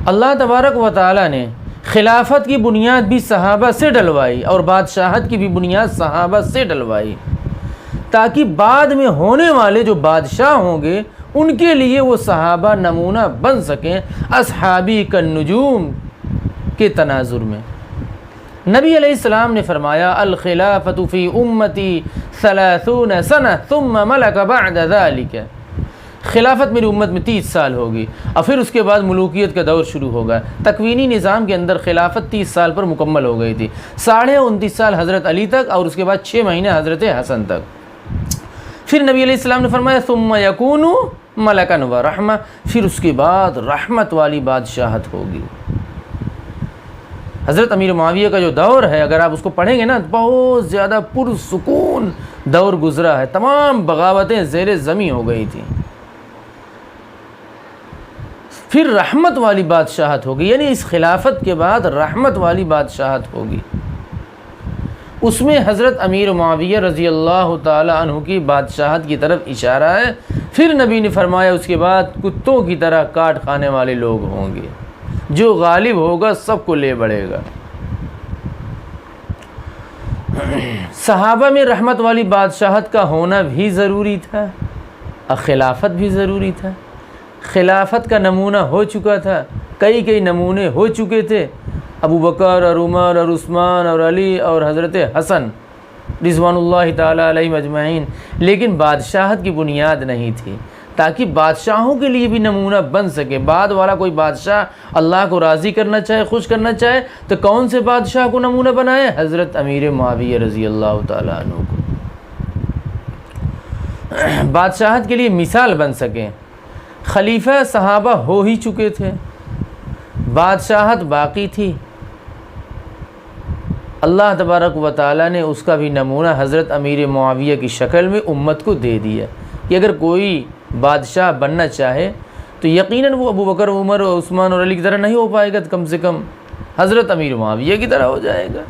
اللہ تبارک و تعالیٰ نے خلافت کی بنیاد بھی صحابہ سے ڈلوائی اور بادشاہت کی بھی بنیاد صحابہ سے ڈلوائی، تاکہ بعد میں ہونے والے جو بادشاہ ہوں گے ان کے لیے وہ صحابہ نمونہ بن سکیں اصحابی کالنجوم کے تناظر میں۔ نبی علیہ السلام نے فرمایا الخلافۃ فی امتی 30 سنہ ثم ملک بعد ذلک، خلافت میری امت میں 30 سال ہوگی اور پھر اس کے بعد ملوکیت کا دور شروع ہوگا۔ تکوینی نظام کے اندر خلافت 30 سال پر مکمل ہو گئی تھی، 29.5 سال حضرت علی تک اور اس کے بعد 6 مہینے حضرت حسن تک۔ پھر نبی علیہ السلام نے فرمایا ثم یکون ملکا و رحمہ، پھر اس کے بعد رحمت والی بادشاہت ہوگی۔ حضرت امیر معاویہ کا جو دور ہے اگر آپ اس کو پڑھیں گے نا بہت زیادہ پرسکون دور گزرا ہے، تمام بغاوتیں زیر زمین ہو گئی تھیں۔ پھر رحمت والی بادشاہت ہوگی، یعنی اس خلافت کے بعد رحمت والی بادشاہت ہوگی۔ اس میں حضرت امیر معاویہ رضی اللہ تعالی عنہ کی بادشاہت کی طرف اشارہ ہے۔ پھر نبی نے فرمایا اس کے بعد کتوں کی طرح کاٹ کھانے والے لوگ ہوں گے، جو غالب ہوگا سب کو لے بڑھے گا۔ صحابہ میں رحمت والی بادشاہت کا ہونا بھی ضروری تھا اور خلافت بھی ضروری تھا۔ خلافت کا نمونہ ہو چکا تھا، کئی نمونے ہو چکے تھے، ابو بکر اور عمر اور عثمان اور علی اور حضرت حسن رضوان اللہ تعالی علیہم اجمعین، لیکن بادشاہت کی بنیاد نہیں تھی، تاکہ بادشاہوں کے لیے بھی نمونہ بن سکے۔ بعد والا کوئی بادشاہ اللہ کو راضی کرنا چاہے، خوش کرنا چاہے تو کون سے بادشاہ کو نمونہ بنائے؟ حضرت امیر معاویہ رضی اللہ تعالی عنہ کو بادشاہت کے لیے مثال بن سکیں۔ خلیفہ صحابہ ہو ہی چکے تھے، بادشاہت باقی تھی، اللہ تبارک و تعالیٰ نے اس کا بھی نمونہ حضرت امیر معاویہ کی شکل میں امت کو دے دیا کہ اگر کوئی بادشاہ بننا چاہے تو یقیناً وہ ابو بکر عمر عثمان اور علی کی طرح نہیں ہو پائے گا، کم سے کم حضرت امیر معاویہ کی طرح ہو جائے گا۔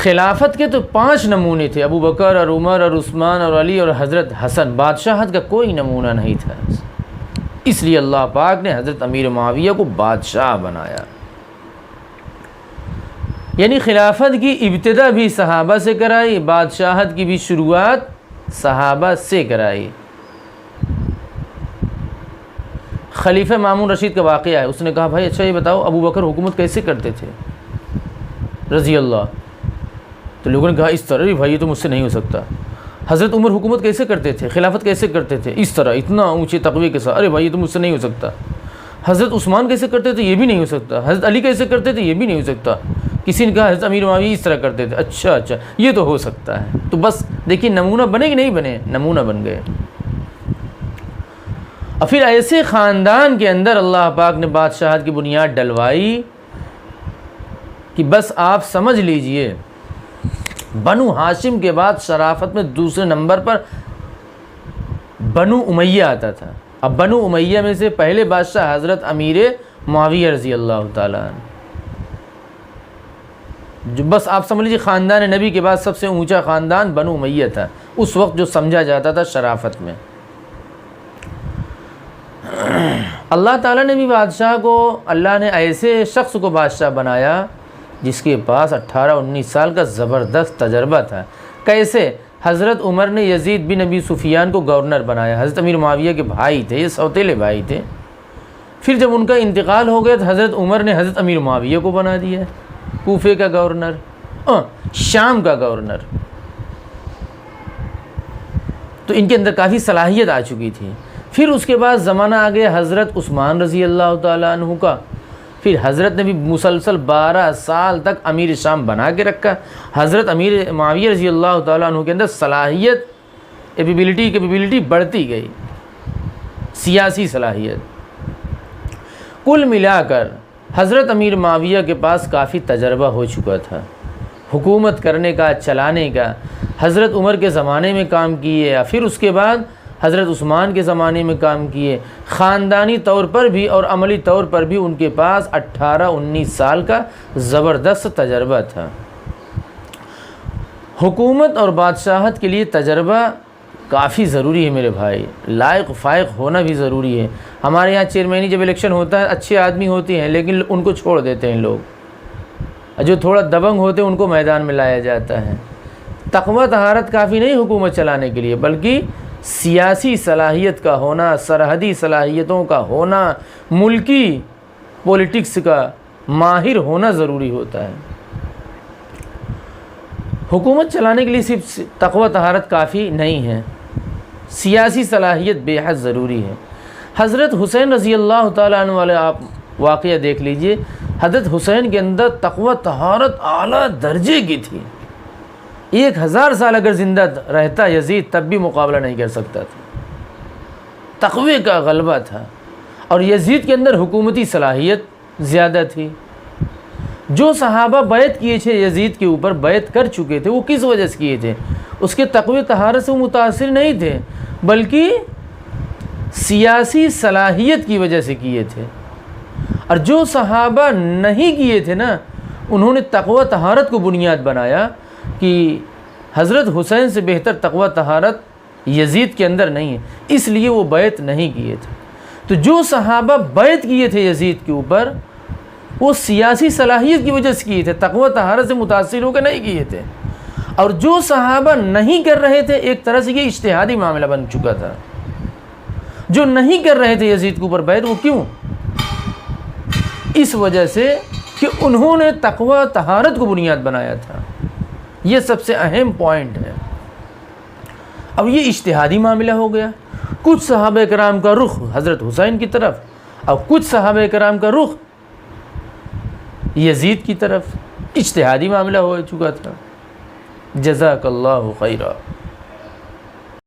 خلافت کے تو 5 نمونے تھے، ابو بکر اور عمر اور عثمان اور علی اور حضرت حسن، بادشاہت کا کوئی نمونہ نہیں تھا، اس لیے اللہ پاک نے حضرت امیر معاویہ کو بادشاہ بنایا۔ یعنی خلافت کی ابتدا بھی صحابہ سے کرائی، بادشاہت کی بھی شروعات صحابہ سے کرائی۔ خلیفہ مامون رشید کا واقعہ ہے، اس نے کہا بھائی اچھا یہ بتاؤ ابو بکر حکومت کیسے کرتے تھے رضی اللہ، تو لوگوں نے کہا اس طرح، بھائی یہ تو مجھ سے نہیں ہو سکتا۔ حضرت عمر حکومت کیسے کرتے تھے، خلافت کیسے کرتے تھے؟ اس طرح، اتنا اونچے تقوی کے ساتھ۔ ارے بھائی یہ تو مجھ سے نہیں ہو سکتا۔ حضرت عثمان کیسے کرتے تھے؟ یہ بھی نہیں ہو سکتا۔ حضرت علی کیسے کرتے تھے؟ یہ بھی نہیں ہو سکتا۔ کسی نے کہا حضرت امیر معاویہ اس طرح کرتے تھے، اچھا یہ تو ہو سکتا ہے۔ تو بس دیکھیے نمونہ بنے کہ نہیں بنے؟ نمونہ بن گئے۔ اور پھر ایسے خاندان کے اندر اللہ پاک نے بادشاہت کی بنیاد ڈلوائی کہ بس آپ سمجھ لیجئے بنو ہاشم کے بعد شرافت میں دوسرے نمبر پر بنو امیہ آتا تھا۔ اب بنو امیہ میں سے پہلے بادشاہ حضرت امیر معاویہ رضی اللہ تعالیٰ عنہ، جو بس آپ سمجھ لیجیے خاندان نبی کے بعد سب سے اونچا خاندان بنو امیہ تھا اس وقت، جو سمجھا جاتا تھا شرافت میں۔ اللہ تعالیٰ نے بھی بادشاہ کو، اللہ نے ایسے شخص کو بادشاہ بنایا جس کے پاس 18-19 سال کا زبردست تجربہ تھا۔ کیسے؟ حضرت عمر نے یزید بن ابی سفیان کو گورنر بنایا، حضرت امیر معاویہ کے بھائی تھے، یہ سوتیلے بھائی تھے۔ پھر جب ان کا انتقال ہو گیا تو حضرت عمر نے حضرت امیر معاویہ کو بنا دیا کوفے کا گورنر، شام کا گورنر۔ تو ان کے اندر کافی صلاحیت آ چکی تھی۔ پھر اس کے بعد زمانہ آ گیا حضرت عثمان رضی اللہ تعالیٰ عنہ کا، پھر حضرت نے بھی مسلسل 12 سال تک امیر شام بنا کے رکھا۔ حضرت امیر معاویہ رضی اللہ تعالیٰ عنہ کے اندر صلاحیت، کیپیبلٹی بڑھتی گئی، سیاسی صلاحیت۔ کل ملا کر حضرت امیر معاویہ کے پاس کافی تجربہ ہو چکا تھا حکومت کرنے کا، چلانے کا۔ حضرت عمر کے زمانے میں کام کیے، پھر اس کے بعد حضرت عثمان کے زمانے میں کام کیے۔ خاندانی طور پر بھی اور عملی طور پر بھی ان کے پاس 18-19 سال کا زبردست تجربہ تھا۔ حکومت اور بادشاہت کے لیے تجربہ کافی ضروری ہے میرے بھائی، لائق فائق ہونا بھی ضروری ہے۔ ہمارے یہاں چیئرمینی جب الیکشن ہوتا ہے اچھے آدمی ہوتے ہیں لیکن ان کو چھوڑ دیتے ہیں لوگ، جو تھوڑا دبنگ ہوتے ہیں ان کو میدان میں لایا جاتا ہے۔ تقویٰ طہارت کافی نہیں حکومت چلانے کے لیے، بلکہ سیاسی صلاحیت کا ہونا، سرحدی صلاحیتوں کا ہونا، ملکی پولیٹکس کا ماہر ہونا ضروری ہوتا ہے۔ حکومت چلانے کے لیے صرف تقویٰ طہارت کافی نہیں ہے، سیاسی صلاحیت بے حد ضروری ہے۔ حضرت حسین رضی اللہ تعالیٰ عنہ والے آپ واقعہ دیکھ لیجئے، حضرت حسین کے اندر تقویٰ طہارت اعلیٰ درجے کی تھی۔ 1000 سال اگر زندہ رہتا یزید تب بھی مقابلہ نہیں کر سکتا تھا، تقوی کا غلبہ تھا، اور یزید کے اندر حکومتی صلاحیت زیادہ تھی۔ جو صحابہ بیعت کیے تھے یزید کے اوپر، بیعت کر چکے تھے، وہ کس وجہ سے کیے تھے؟ اس کے تقوی طہارت سے وہ متاثر نہیں تھے، بلکہ سیاسی صلاحیت کی وجہ سے کیے تھے۔ اور جو صحابہ نہیں کیے تھے نا، انہوں نے تقوی طہارت کو بنیاد بنایا کہ حضرت حسین سے بہتر تقوی طہارت یزید کے اندر نہیں ہے، اس لیے وہ بیعت نہیں کیے تھے۔ تو جو صحابہ بیعت کیے تھے یزید کے اوپر، وہ سیاسی صلاحیت کی وجہ سے کیے تھے، تقوی طہارت سے متاثر ہو کے نہیں کیے تھے۔ اور جو صحابہ نہیں کر رہے تھے، ایک طرح سے یہ اجتہادی معاملہ بن چکا تھا۔ جو نہیں کر رہے تھے یزید کے اوپر بیعت، وہ کیوں؟ اس وجہ سے کہ انہوں نے تقوی طہارت کو بنیاد بنایا تھا۔ یہ سب سے اہم پوائنٹ ہے۔ اب یہ اجتہادی معاملہ ہو گیا، کچھ صحابہ کرام کا رخ حضرت حسین کی طرف، اور کچھ صحابہ کرام کا رخ یزید کی طرف، اجتہادی معاملہ ہو چکا تھا۔ جزاک اللہ خیرہ۔